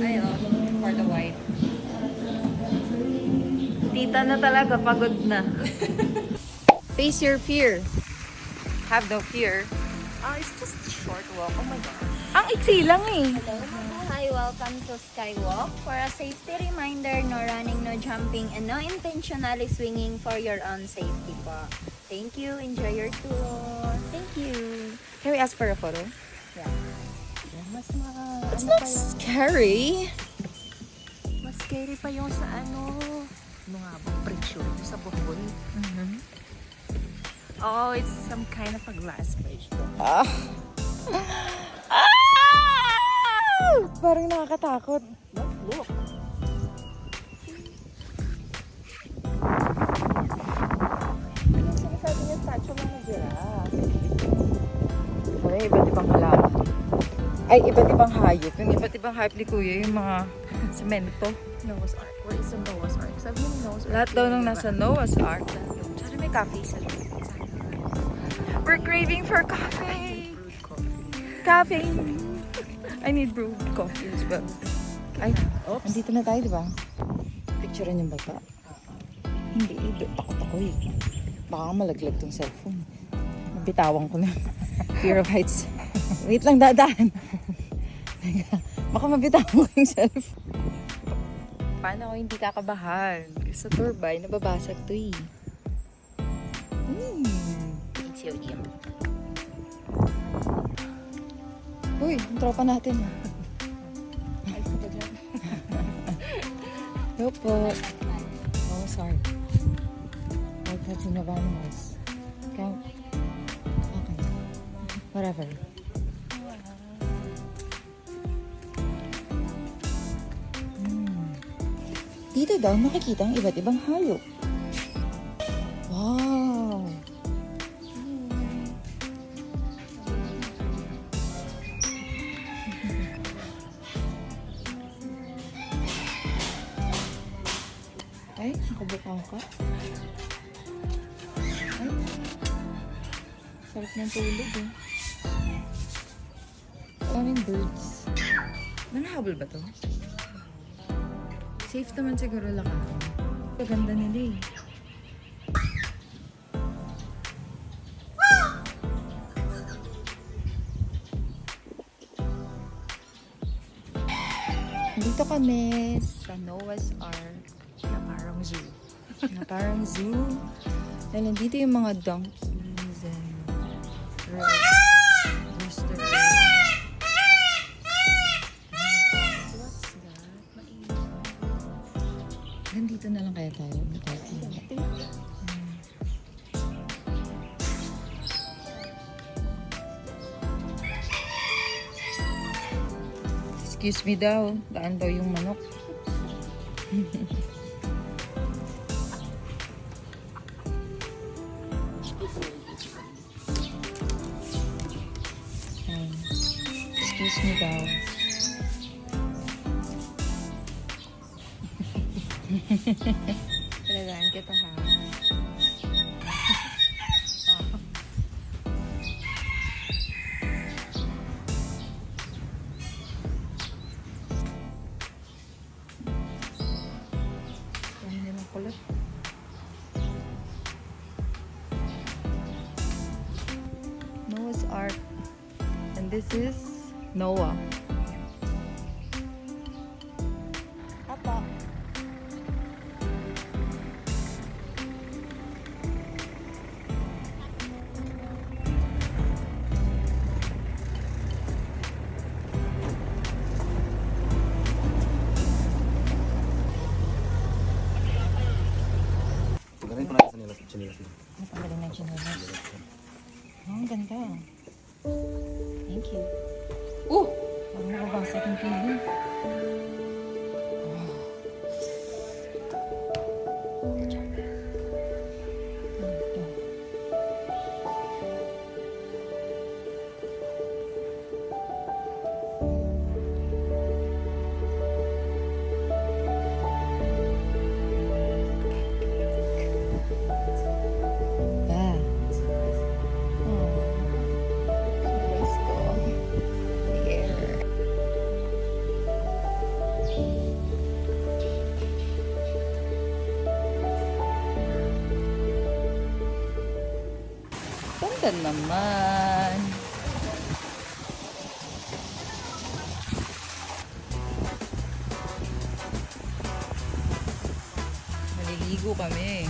Ay, oh, for the white. Tita na talaga, pagod na. Face your fear. Have no fear. Oh, it's just a short walk. Oh my gosh. Ang iksi lang eh. Hello. Hi, welcome to Skywalk. For a safety reminder, no running, no jumping, and no intentionally swinging for your own safety po. Thank you. Enjoy your tour. Thank you. Can we ask for a photo? Yeah. Mas It's not scary. Mas scary pa yung sa ano nga bang pressure sa buhol. Oh, it's some kind of a glass bridge. Ah! Parang nakakatakot. Look. Ano yung sinasabi niya statue ng giraffe? May iba't ibang halaman. Ay, iba't ibang hayop. Yung iba't ibang hayop ni Kuya, yung mga semento. Noah's Ark. Where is the Noah's Ark? Sabi niya Noah's Ark. Lahat daw nung nasa Noah's Ark. Sana may coffee sa loob. We're craving for coffee. Coffee. I need brewed coffee as well. Ay, Oops. andito na tayo, di ba? Picturean yung bata. Hindi, takot ako eh. Baka malaglag tong cellphone. Bitawan ko na. Fear of heights. Wait lang, dadaan. Baka mabitawan ko yung cellphone. Paano ako hindi kakabahan? Kasi sa turbine, nababasag to eh. It's your gym. Uy, yung tropa natin. Hello po. Oh, sorry. Like touching of animals. Count. Okay. Whatever. Dito daw makikita ang iba't ibang hayop. Wow! Ay, nakabukaw ka. Ay, sarap ng tulog eh. Maraming birds. Nanahabol ba to? Safe naman siguro lakarin. Paganda nila eh. Dito kami sa Noah's Ark. Na parang zoo. Na parang zoo. Dahil nandito yung mga donkeys and rooster. What's that? Nandito na lang kaya tayo. Excuse me daw. Daan daw yung manok. Excuse me daw. Talagaan kita ha. Yan nilang kulit. Noah's Ark. And this is Noah. Apo. Galing ko na sa nila chinelas mo. Ang pagaling ng chinelas. Oh, ang ganda. Thank you. Oh! Parang nakabasa yung TV. Ito naman. Naliligo kami.